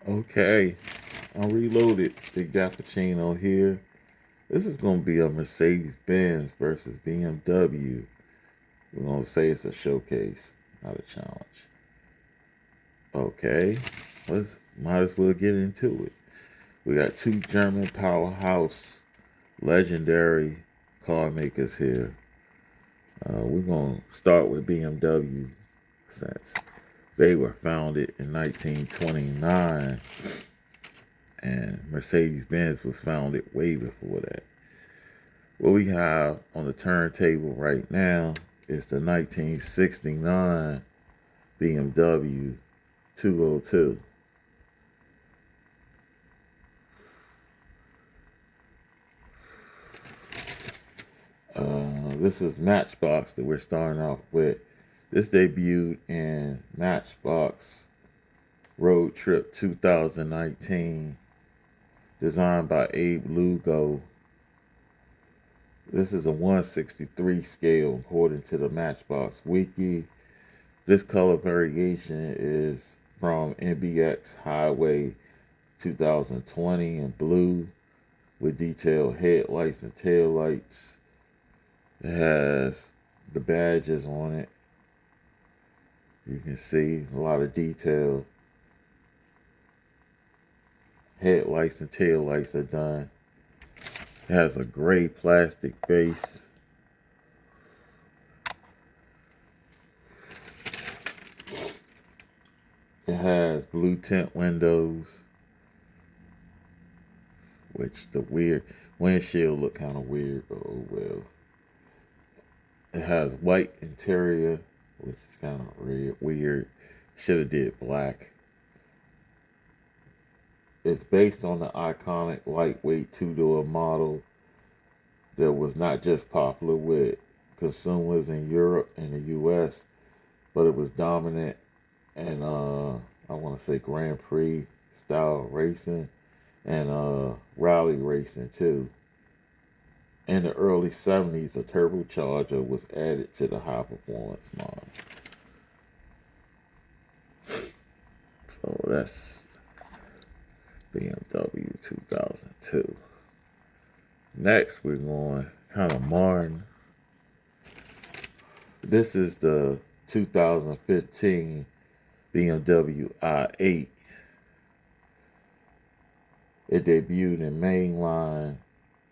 Okay, I'm reloaded. Big Cappuccino here. This is going to be a Mercedes-Benz versus BMW. We're going to say it's a showcase, not a challenge. Okay, might as well get into it. We got two German powerhouse, legendary car makers here. We're going to start with BMW since they were founded in 1929. And Mercedes-Benz was founded way before that. What we have on the turntable right now is the 1969 BMW 202. This is Matchbox that we're starting off with. This debuted in Matchbox Road Trip 2019. Designed by Abe Lugo. This is a 1/63 scale according to the Matchbox Wiki. This color variation is from MBX Highway 2020 in blue with detailed headlights and taillights. It has the badges on it. You can see a lot of detail. Headlights and taillights are done. It has a gray plastic base. It has blue tint windows, which the weird windshield look kind of weird, but oh well. It has white interior, which is kind of weird. Should have did black. It's based on the iconic lightweight two-door model that was not just popular with consumers in Europe and the U.S., but it was dominant in, I want to say, Grand Prix style racing and rally racing too. In the early 70s, a turbocharger was added to the high-performance model. So that's BMW 2002. Next, we're going kind of modern. This is the 2015 BMW i8. It debuted in Mainline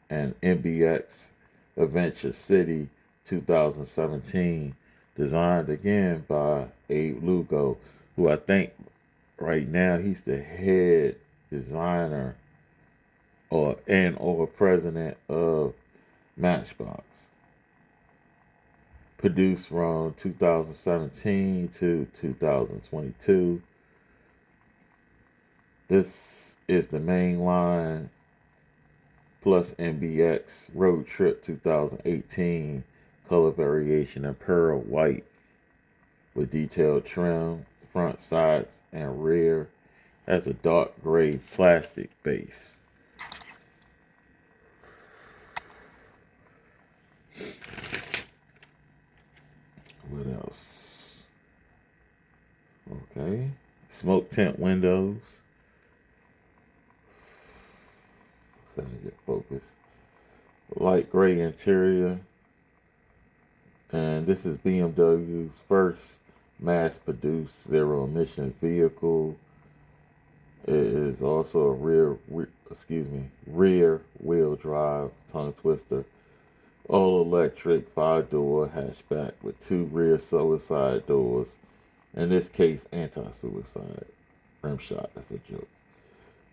and MBX Adventure City 2017. Designed again by Abe Lugo, who I think right now he's the head designer or president of Matchbox. Produced from 2017 to 2022. This is the Mainline plus MBX Road Trip 2018 color variation in pearl white with detailed trim, front, sides, and rear. Has a dark gray plastic base. What else? Okay. Smoke tint windows. Trying to get focused. Light gray interior. And this is BMW's first mass-produced zero-emission vehicle. It is also a rear wheel drive tongue twister, all electric 5-door hatchback with 2 rear suicide doors. In this case, anti-suicide rim shot. That's a joke.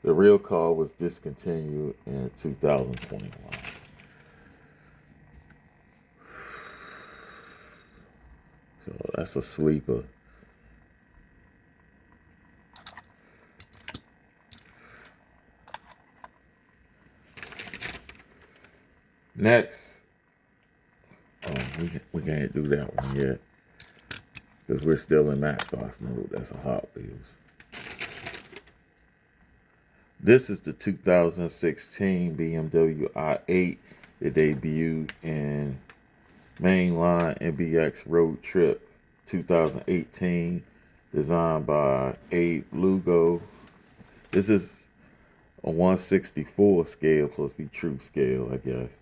The real car was discontinued in 2021. So that's a sleeper. Next, we can't do that one yet because we're still in Matchbox mode. That's a Hot Wheels. This is the 2016 BMW i8 that debuted in Mainline MBX Road Trip 2018, designed by Abe Lugo. This is a 1/64 scale, supposed to be true scale, I guess.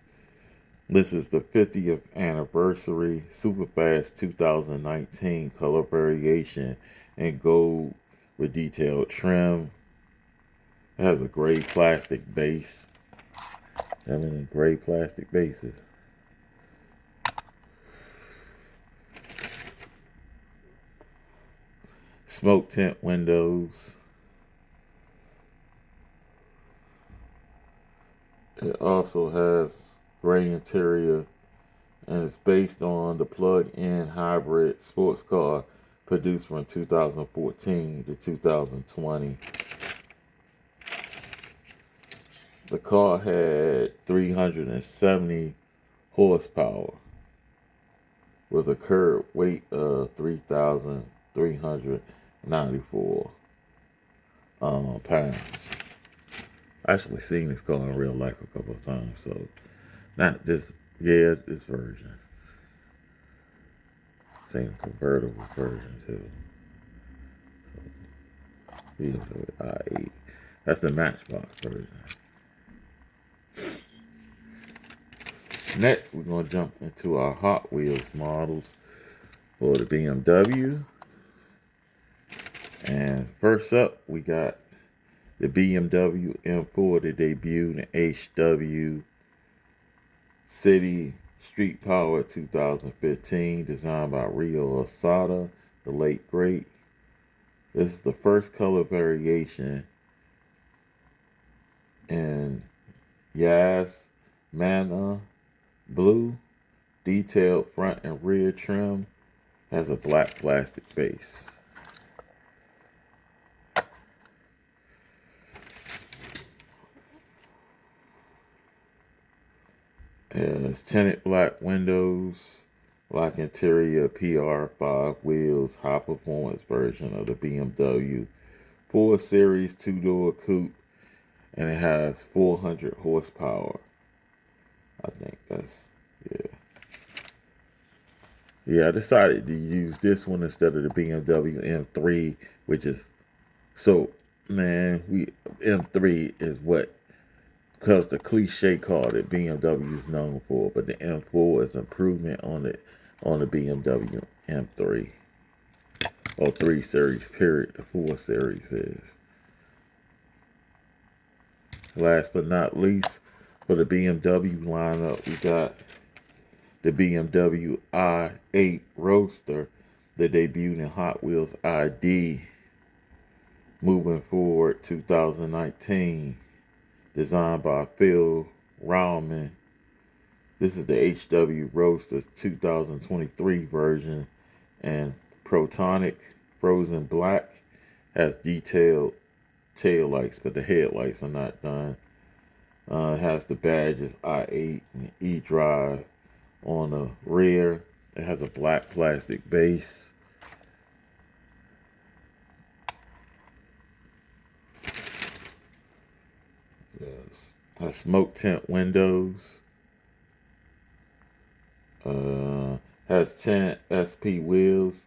This is the 50th anniversary Superfast 2019 color variation in gold with detailed trim. It has a gray plastic base. I mean, gray plastic bases. Smoke tint windows. It also has gray interior and it's based on the plug-in hybrid sports car produced from 2014 to 2020. The car had 370 horsepower with a curb weight of 3,394 pounds. I actually seen this car in real life a couple of times, so not this, yeah, this version. Seen a convertible version too. So, BMW i8. That's the Matchbox version. Next, we're going to jump into our Hot Wheels models for the BMW. And first up, we got the BMW M4 that debuted in HW City Street Power 2015, designed by Rio Asada, the late great. This is the first color variation in Yas Mana Blue. Detailed front and rear trim. Has a black plastic base. Has tinted black windows, black interior, PR5 wheels, high performance version of the BMW 4 Series 2-door coupe, and it has 400 horsepower. I think that's, yeah. Yeah, I decided to use this one instead of the BMW M3, which is, so, man, M3 is what, because the cliche car that BMW is known for, but the M4 is improvement on the BMW M3 or 3 Series. Period. The 4 Series is. Last but not least, for the BMW lineup, we got the BMW i8 Roadster that debuted in Hot Wheels ID moving forward 2019. Designed by Phil Rauman. This is the HW Roadster 2023 version, and Protonic Frozen Black has detailed tail lights, but the headlights are not done. It has the badges I8 and E-Drive on the rear. It has a black plastic base. Yes. Has smoke tint windows. Has 10 SP wheels.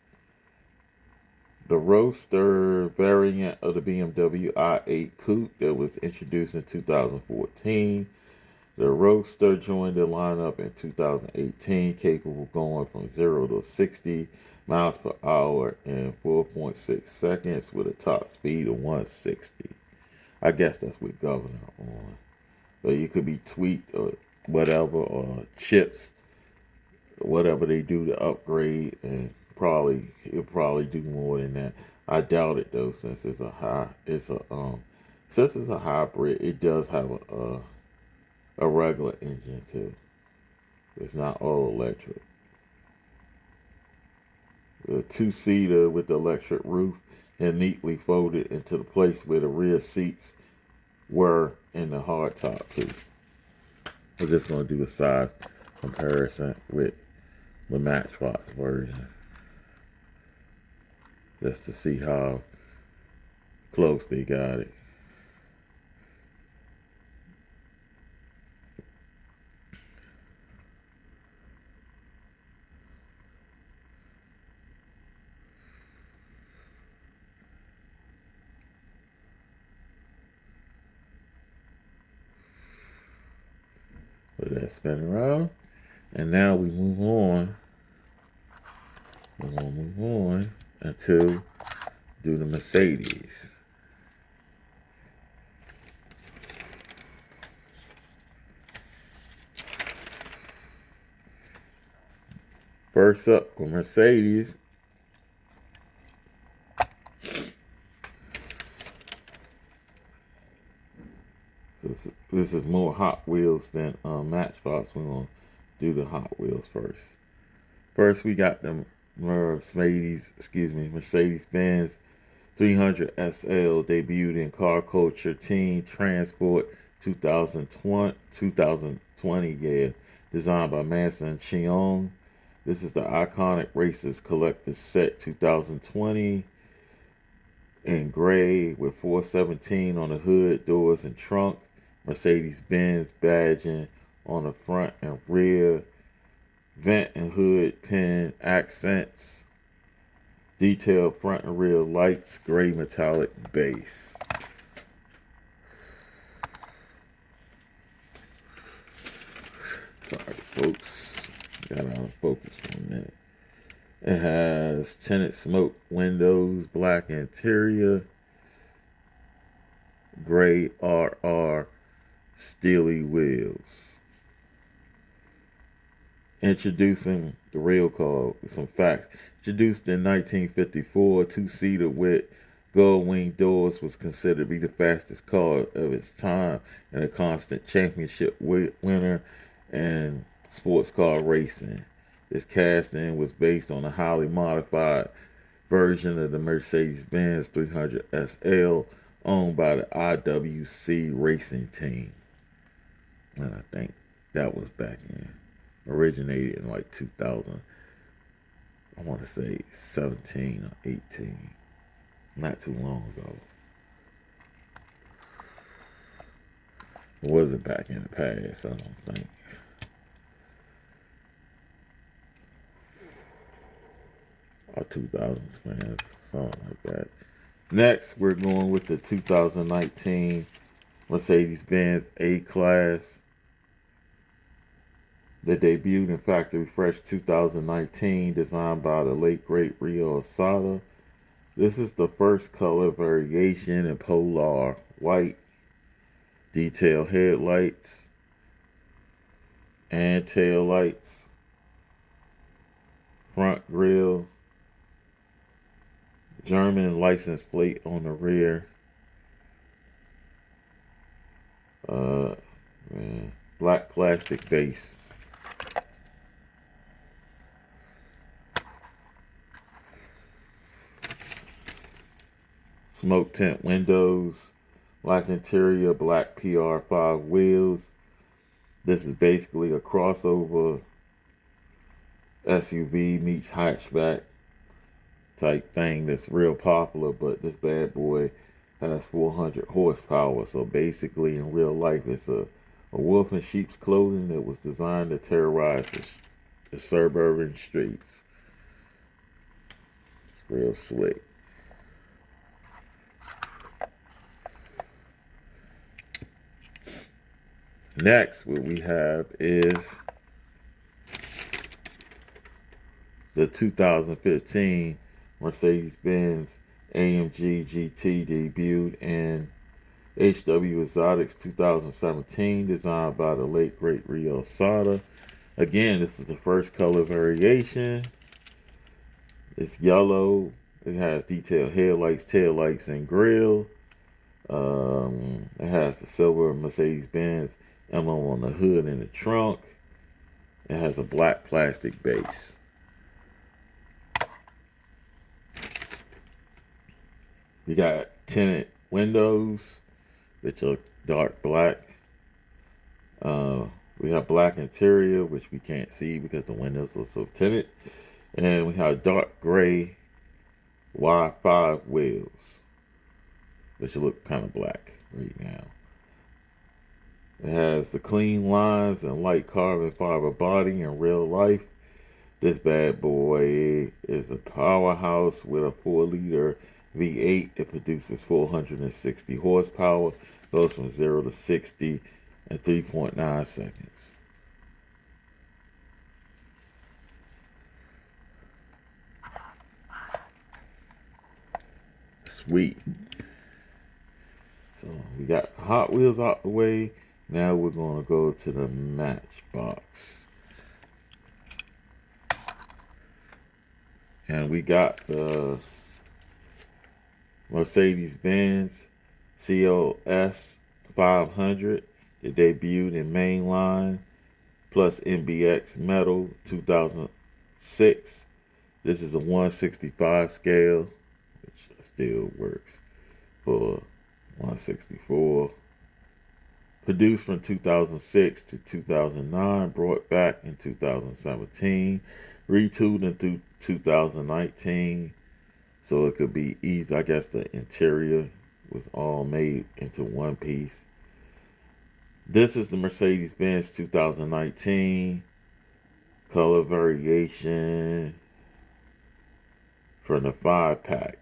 The Roadster variant of the BMW i8 Coupe that was introduced in 2014. The Roadster joined the lineup in 2018, capable of going from 0 to 60 miles per hour in 4.6 seconds with a top speed of 160. I guess that's with Governor on. But it could be tweaked or whatever, or chips, whatever they do to upgrade, and it'll probably do more than that. I doubt it though, since it's a hybrid. It does have a regular engine too. It's not all electric. The 2-seater with the electric roof and neatly folded into the place where the rear seats were in the hardtop too. We're just gonna do a size comparison with the Matchbox version, just to see how close they got it. Let that spin around. And now we move on. We're going to move on until do the Mercedes. First up for Mercedes. This is more Hot Wheels than Matchbox. We're going to do the Hot Wheels first. First, we got the Mercedes-Benz 300 SL, debuted in car culture, teen transport 2020, designed by Manson Cheong. This is the iconic Racers Collector's Set 2020 in gray with 417 on the hood, doors, and trunk. Mercedes-Benz badging on the front and rear. Vent and hood pin accents. Detailed front and rear lights. Gray metallic base. Sorry, folks. Got out of focus for a minute. It has tinted smoke windows, black interior, gray RR steely wheels. Introducing the real car with some facts. Introduced in 1954, two-seater with gold wing doors, was considered to be the fastest car of its time and a constant championship winner in sports car racing. This casting was based on a highly modified version of the Mercedes-Benz 300 SL owned by the IWC racing team. And I think that was originated in like 2000. I want to say 17 or 18. Not too long ago. It wasn't back in the past, I don't think. Or 2000s, man, something like that. Next, we're going with the 2019 Mercedes-Benz A-Class. The debuted in factory fresh 2019, designed by the late great Rio Asada. This is the first color variation in polar white. Detailed headlights and tail lights. Front grille. German license plate on the rear. Black plastic base. Smoke tint windows. Black interior, black PR5 wheels. This is basically a crossover SUV meets hatchback type thing that's real popular, but this bad boy has 400 horsepower. So basically, in real life, it's a wolf in sheep's clothing that was designed to terrorize the suburban streets. It's real slick. Next, what we have is the 2015 Mercedes-Benz AMG GT, debuted in HW Exotics 2017, designed by the late great Rio Asada. Again, this is the first color variation. It's yellow. It has detailed headlights, taillights, and grille. It has the silver Mercedes-Benz emblem on the hood and the trunk. It has a black plastic base. You got tinted windows, which are dark black. We have black interior, which we can't see because the windows are so tinted. And we have dark gray Y5 wheels, which look kind of black right now. It has the clean lines and light carbon fiber body in real life. This bad boy is a powerhouse with a 4-liter V8. It produces 460 horsepower, goes from 0 to 60 in 3.9 seconds. Sweet. So we got Hot Wheels out the way. Now we're going to go to the Matchbox. And we got the Mercedes-Benz CLS 500. It debuted in mainline plus MBX metal 2006. This is a 165 scale, which still works for 164. Produced from 2006 to 2009, brought back in 2017, retooled in 2019, so it could be easy. I guess the interior was all made into one piece. This is the Mercedes-Benz 2019 color variation from the 5-pack.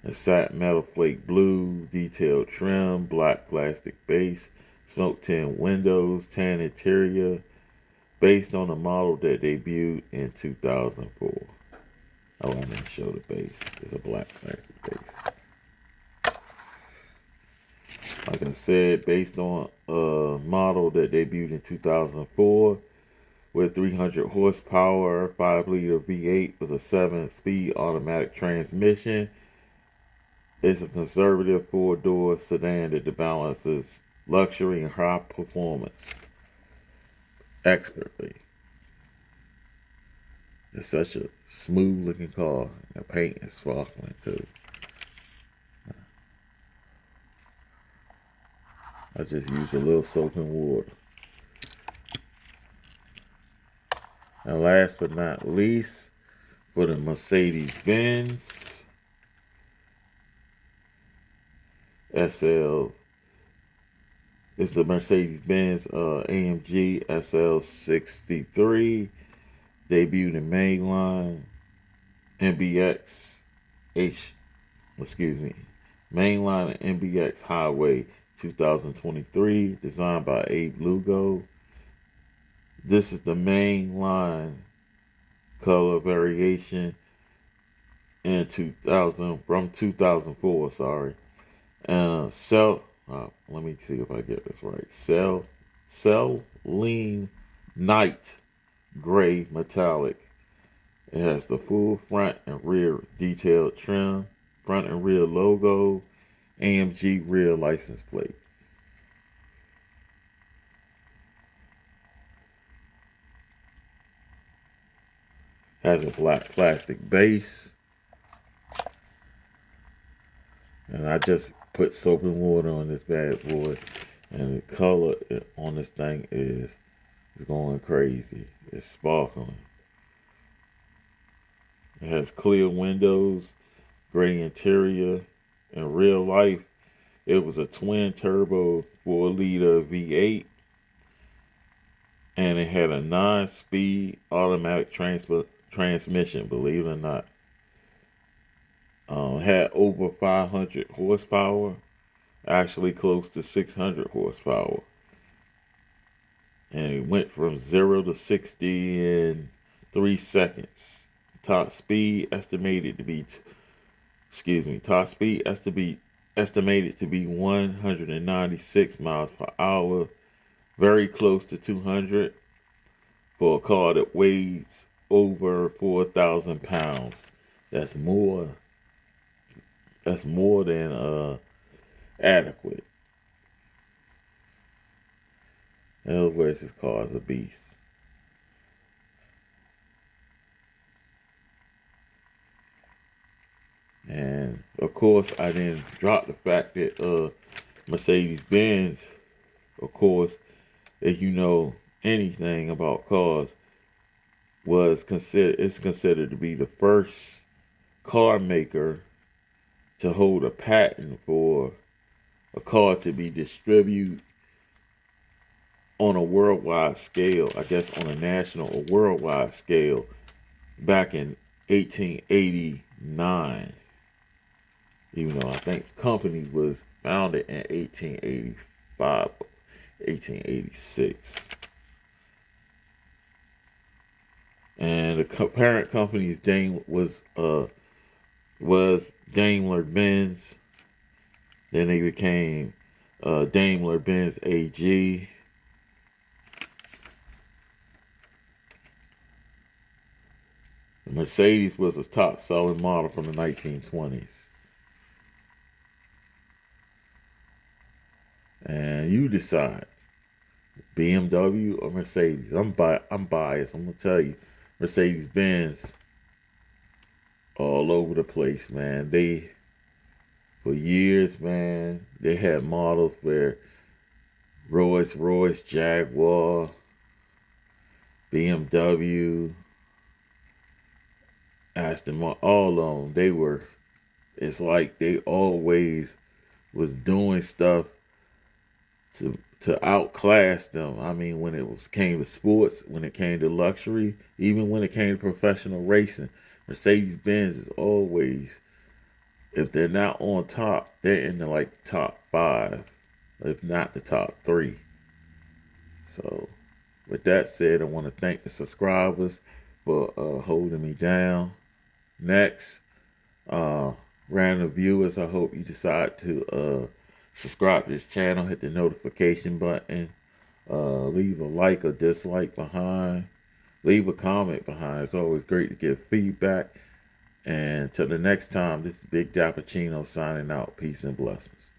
A satin metal flake blue, detailed trim, black plastic base, smoke tint windows, tan interior, based on a model that debuted in 2004. Oh, I didn't show the base. It's a black plastic base. Like I said, based on a model that debuted in 2004 with 300 horsepower, 5-liter V8 with a 7-speed automatic transmission. It's a conservative 4-door sedan that balances luxury and high performance expertly. It's such a smooth looking car. The paint is sparkling too. I just used a little soap and water. And last but not least, for the Mercedes-Benz SL, it's the Mercedes-Benz AMG SL63, debuted in mainline mainline and MBX Highway 2023, designed by Abe Lugo. This is the mainline color variation in 2004, sorry. And let me see if I get this right. Lean Night Gray Metallic. It has the full front and rear detailed trim, front and rear logo, AMG rear license plate. Has a black plastic base. And I just put soap and water on this bad boy. And the color on this thing is going crazy. It's sparkling. It has clear windows, gray interior. In real life, it was a twin turbo 4-liter V8. And it had a 9-speed automatic transmission, believe it or not. Had over 500 horsepower, actually close to 600 horsepower. And it went from 0 to 60 in 3 seconds. Top speed estimated to be 196 miles per hour, very close to 200 for a car that weighs over 4,000 pounds. That's more than adequate. In other words, this car is a beast. And of course, I didn't drop the fact that Mercedes-Benz, of course, if you know anything about cars, is considered to be the first car maker to hold a patent for a car to be distributed on a worldwide scale, I guess on a national or worldwide scale, back in 1889. Even though I think the company was founded in 1885, 1886. And the parent company's name was was Daimler-Benz. Then they became Daimler-Benz AG. The Mercedes was a top-selling model from the 1920s. And you decide, BMW or Mercedes. I'm biased. I'm gonna tell you, Mercedes-Benz all over the place, man. They for years, man, they had models where Rolls-Royce, Jaguar, BMW, Aston Martin, all of them. It's like they always was doing stuff to outclass them. I mean, when came to sports, when it came to luxury, even when it came to professional racing, Mercedes-Benz is always, if they're not on top, they're in the like top 5, if not the top 3. So, with that said, I want to thank the subscribers for holding me down. Next, random viewers, I hope you decide to subscribe to this channel, hit the notification button, leave a like or dislike behind, leave a comment behind. It's always great to get feedback. And till the next time, this is Big Dappuccino signing out. Peace and blessings.